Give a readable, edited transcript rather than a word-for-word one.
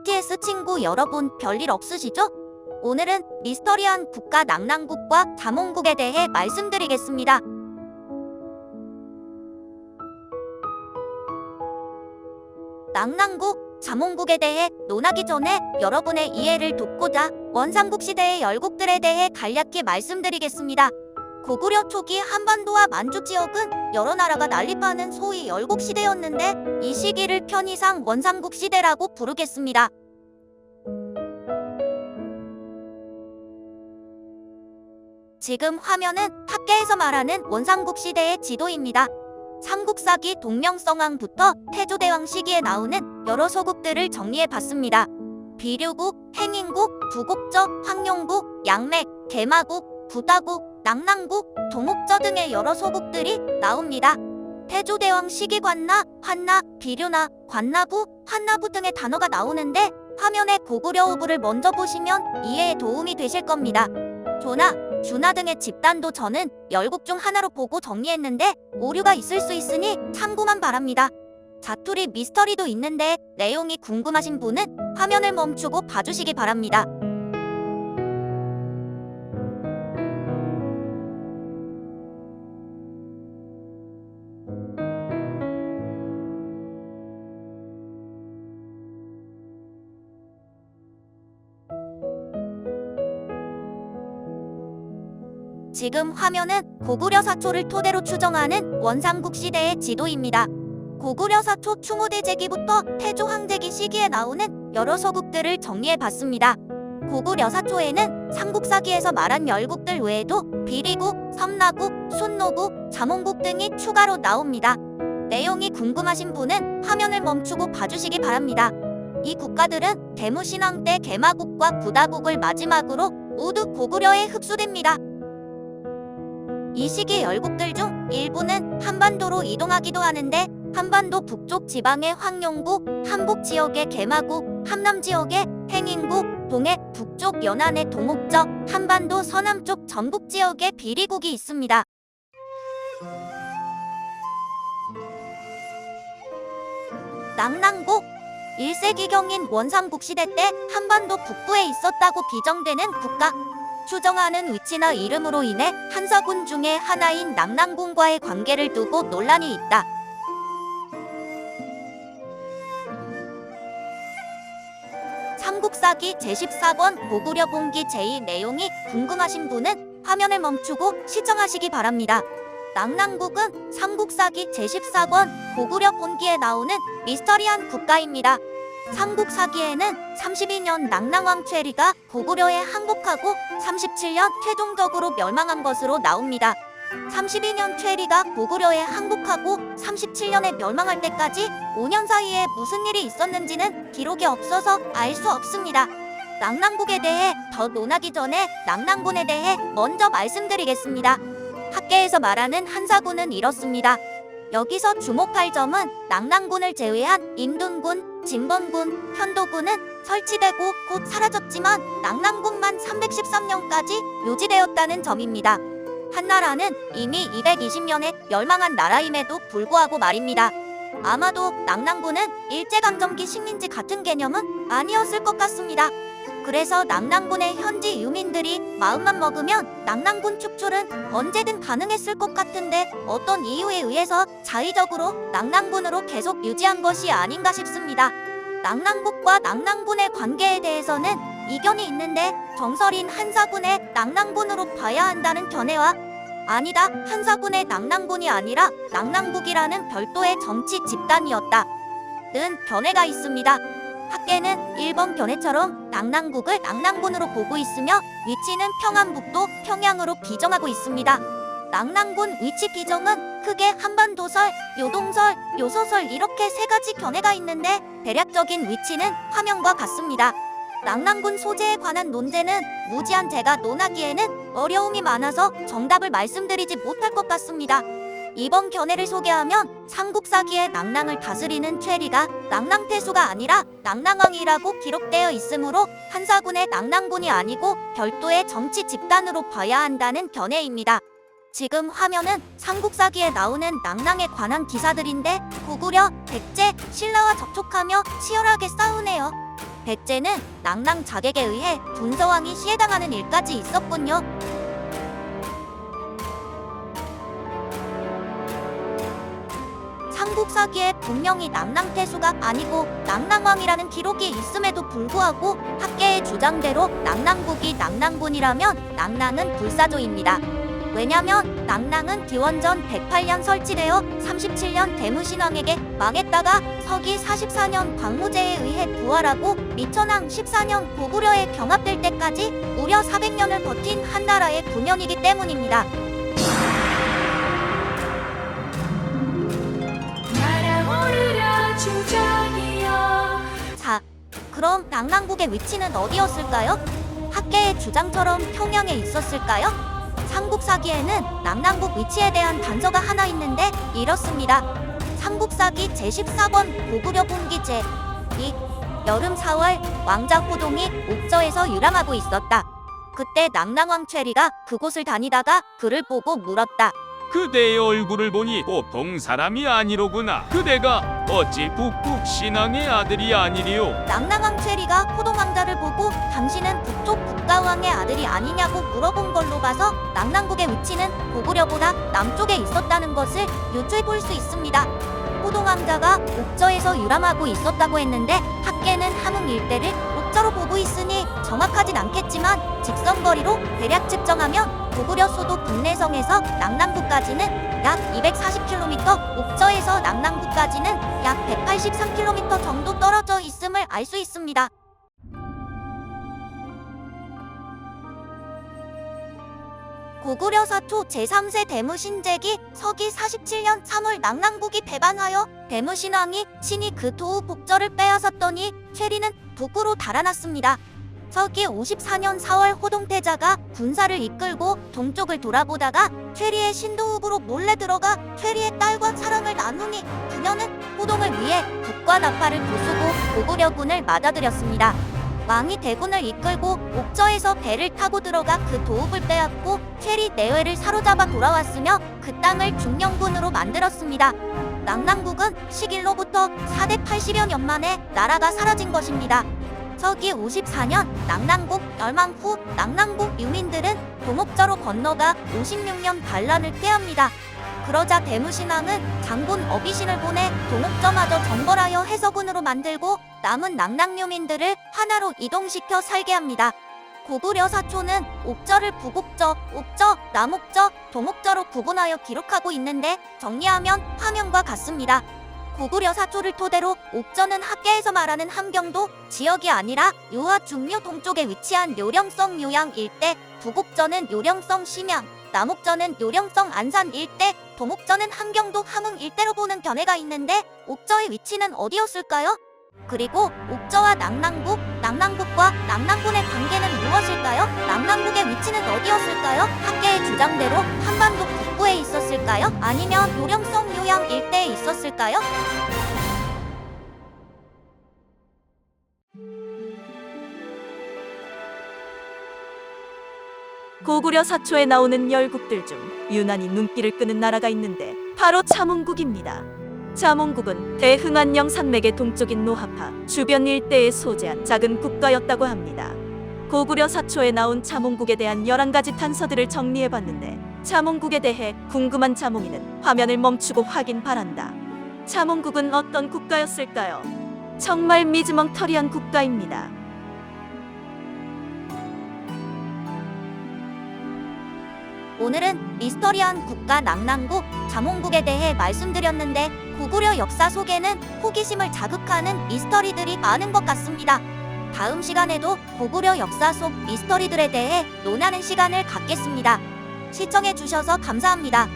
BTS 친구 여러분, 별일 없으시죠? 오늘은 미스터리한 국가 낭랑국과 자몽국에 대해 말씀드리겠습니다. 낭랑국, 자몽국에 대해 논하기 전에 여러분의 이해를 돕고자 원삼국 시대의 열국들에 대해 간략히 말씀드리겠습니다. 고구려 초기 한반도와 만주 지역은 여러 나라가 난립하는 소위 열국 시대였는데 이 시기를 편의상 원삼국 시대라고 부르겠습니다. 지금 화면은 학계에서 말하는 원삼국 시대의 지도입니다. 삼국사기 동명성왕부터 태조대왕 시기에 나오는 여러 서국들을 정리해봤습니다. 비류국, 행인국, 부곡저, 황룡국, 양맥, 개마국, 부다국, 낭랑국, 동옥저 등의 여러 서국들이 나옵니다. 태조대왕 시기 관나, 환나, 비류나, 관나부, 환나부 등의 단어가 나오는데 화면에 고구려 어부를 먼저 보시면 이해에 도움이 되실 겁니다. 조나, 주나 등의 집단도 저는 열국 중 하나로 보고 정리했는데 오류가 있을 수 있으니 참고만 바랍니다. 자투리 미스터리도 있는데 내용이 궁금하신 분은 화면을 멈추고 봐주시기 바랍니다. 지금 화면은 고구려 사초를 토대로 추정하는 원삼국 시대의 지도입니다. 고구려 사초 충호대 제기부터 태조 황제기 시기에 나오는 여러 서국들을 정리해봤습니다. 고구려 사초에는 삼국사기에서 말한 열국들 외에도 비리국, 섬나국, 순노국, 자몽국 등이 추가로 나옵니다. 내용이 궁금하신 분은 화면을 멈추고 봐주시기 바랍니다. 이 국가들은 대무신왕 때 개마국과 부다국을 마지막으로 모두 고구려에 흡수됩니다. 이 시기 열국들 중 일부는 한반도로 이동하기도 하는데 한반도 북쪽 지방의 황룡국, 한복 지역의 개마국, 함남 지역의 행인국, 동해 북쪽 연안의 동옥저, 한반도 서남쪽 전북 지역의 비리국이 있습니다. 낭랑국, 1세기경인 원삼국 시대 때 한반도 북부에 있었다고 비정되는 국가. 추정하는 위치나 이름으로 인해 한사군 중에 하나인 낭랑군과의 관계를 두고 논란이 있다. 삼국사기 제14권 고구려 본기 제2 내용이 궁금하신 분은 화면을 멈추고 시청하시기 바랍니다. 낭랑국은 삼국사기 제14권 고구려 본기에 나오는 미스터리한 국가입니다. 삼국사기에는 32년 낭랑왕 최리가 고구려에 항복하고 37년 최종적으로 멸망한 것으로 나옵니다. 32년 최리가 고구려에 항복하고 37년에 멸망할 때까지 5년 사이에 무슨 일이 있었는지는 기록이 없어서 알 수 없습니다. 낭랑국에 대해 더 논하기 전에 낭랑군에 대해 먼저 말씀드리겠습니다. 학계에서 말하는 한사군은 이렇습니다. 여기서 주목할 점은 낭랑군을 제외한 임둔군, 진번군, 현도군은 설치되고 곧 사라졌지만 낭랑군만 313년까지 유지되었다는 점입니다. 한나라는 이미 220년에 멸망한 나라임에도 불구하고 말입니다. 아마도 낭랑군은 일제강점기 식민지 같은 개념은 아니었을 것 같습니다. 그래서 낭랑군의 현지 유민들이 마음만 먹으면 낭랑군 축출은 언제든 가능했을 것 같은데 어떤 이유에 의해서 자의적으로 낭랑군으로 계속 유지한 것이 아닌가 싶습니다. 낭랑국과 낭랑군의 관계에 대해서는 이견이 있는데 정설인 한사군의 낭랑군으로 봐야 한다는 견해와 아니다, 한사군의 낭랑군이 아니라 낭랑국이라는 별도의 정치 집단이었다 는 견해가 있습니다. 학계는 1번 견해처럼 낭랑국을 낭랑군으로 보고 있으며 위치는 평안북도 평양으로 비정하고 있습니다. 낭랑군 위치 비정은 크게 한반도설, 요동설, 요서설 이렇게 세 가지 견해가 있는데 대략적인 위치는 화면과 같습니다. 낭랑군 소재에 관한 논제는 무지한 제가 논하기에는 어려움이 많아서 정답을 말씀드리지 못할 것 같습니다. 이번 견해를 소개하면 삼국사기에 낭랑을 다스리는 최리가 낭랑태수가 아니라 낭랑왕이라고 기록되어 있으므로 한사군의 낭랑군이 아니고 별도의 정치 집단으로 봐야 한다는 견해입니다. 지금 화면은 삼국사기에 나오는 낭랑에 관한 기사들인데 고구려, 백제, 신라와 접촉하며 치열하게 싸우네요. 백제는 낭랑 자객에 의해 분서왕이 시해당하는 일까지 있었군요. 삼국사기에 분명히 낭랑태수가 아니고 낭랑왕이라는 기록이 있음에도 불구하고 학계의 주장대로 낭랑국이 낭랑군이라면 낭랑은 불사조입니다. 왜냐면 낭랑은 기원전 108년 설치되어 37년 대무신왕에게 망했다가 서기 44년 광무제에 의해 부활하고 미천왕 14년 고구려에 경합될 때까지 무려 400년을 버틴 한 나라의 군현이기 때문입니다. 자, 그럼 낭랑국의 위치는 어디였을까요? 학계의 주장처럼 평양에 있었을까요? 삼국사기에는 낭랑국 위치에 대한 단서가 하나 있는데 이렇습니다. 삼국사기 제14권 고구려 본기 제2 여름 4월 왕자 호동이 옥저에서 유람하고 있었다. 그때 낭랑왕 최리가 그곳을 다니다가 그를 보고 물었다. 그대의 얼굴을 보니 보통 사람이 아니로구나. 그대가 어찌 북국 신왕의 아들이 아니리요? 낭랑왕 최리가 호동왕자를 보고 당신은 북쪽 국가왕의 아들이 아니냐고 물어본 걸로 봐서 낭랑국의 위치는 고구려보다 남쪽에 있었다는 것을 유추해 볼 수 있습니다. 호동왕자가 옥저에서 유람하고 있었다고 했는데 학계는 함흥 일대를 옥저로 보고 있으니 정확하진 않겠지만 직선거리로 대략 측정하면 고구려 수도 국내성에서 낭랑국까지는 약 240km, 옥저에서 낭랑국까지는 약 183km 정도 떨어져 있음을 알 수 있습니다. 고구려 사초 제3세 대무신제기 서기 47년 3월 낭랑국이 배반하여 대무신왕이 친히 그 도우 복절을 빼앗았더니 최리는 북으로 달아났습니다. 서기 54년 4월 호동태자가 군사를 이끌고 동쪽을 돌아보다가 최리의 신도읍으로 몰래 들어가 최리의 딸과 사랑을 나누니 그녀는 호동을 위해 북과 나파를 부수고 고구려군을 맞아들였습니다. 왕이 대군을 이끌고 옥저에서 배를 타고 들어가 그 도읍을 빼앗고 최리 내외를 사로잡아 돌아왔으며 그 땅을 중령군으로 만들었습니다. 낭랑국은 시길로부터 480여 년 만에 나라가 사라진 것입니다. 서기 54년 낭랑국 멸망 후 낭랑국 유민들은 동옥저로 건너가 56년 반란을 꾀합니다. 그러자 대무신왕은 장군 어비신을 보내 동옥저마저 정벌하여 해서군으로 만들고 남은 낭랑유민들을 하나로 이동시켜 살게 합니다. 고구려 사초는 옥저를 북옥저, 옥저, 남옥저, 동옥저로 구분하여 기록하고 있는데 정리하면 화면과 같습니다. 고구려 사초를 토대로 옥저는 학계에서 말하는 함경도 지역이 아니라 요하 중류 동쪽에 위치한 요령성 요양 일대, 북옥저는 요령성 심양, 남옥저는 요령성 안산 일대, 동옥저는 함경도 함흥 일대로 보는 견해가 있는데 옥저의 위치는 어디였을까요? 그리고 옥저와 낭랑국, 낭랑국과 낭랑군의 관계는 무엇일까요? 낭랑국의 위치는 어디였을까요? 학계의 주장대로 한반도 북부에 있었을까요? 아니면 요령성 요양 일대에 있었을까요? 고구려 사초에 나오는 열국들 중 유난히 눈길을 끄는 나라가 있는데 바로 자몽국입니다. 자몽국은 대흥안령 산맥의 동쪽인 노하파 주변 일대에 소재한 작은 국가였다고 합니다. 고구려 사초에 나온 자몽국에 대한 11가지 단서들을 정리해봤는데 자몽국에 대해 궁금한 자몽이는 화면을 멈추고 확인 바란다. 자몽국은 어떤 국가였을까요? 정말 미지멍터리한 국가입니다. 오늘은 미스터리한 국가 낭랑국, 자몽국에 대해 말씀드렸는데 고구려 역사 속에는 호기심을 자극하는 미스터리들이 많은 것 같습니다. 다음 시간에도 고구려 역사 속 미스터리들에 대해 논하는 시간을 갖겠습니다. 시청해주셔서 감사합니다.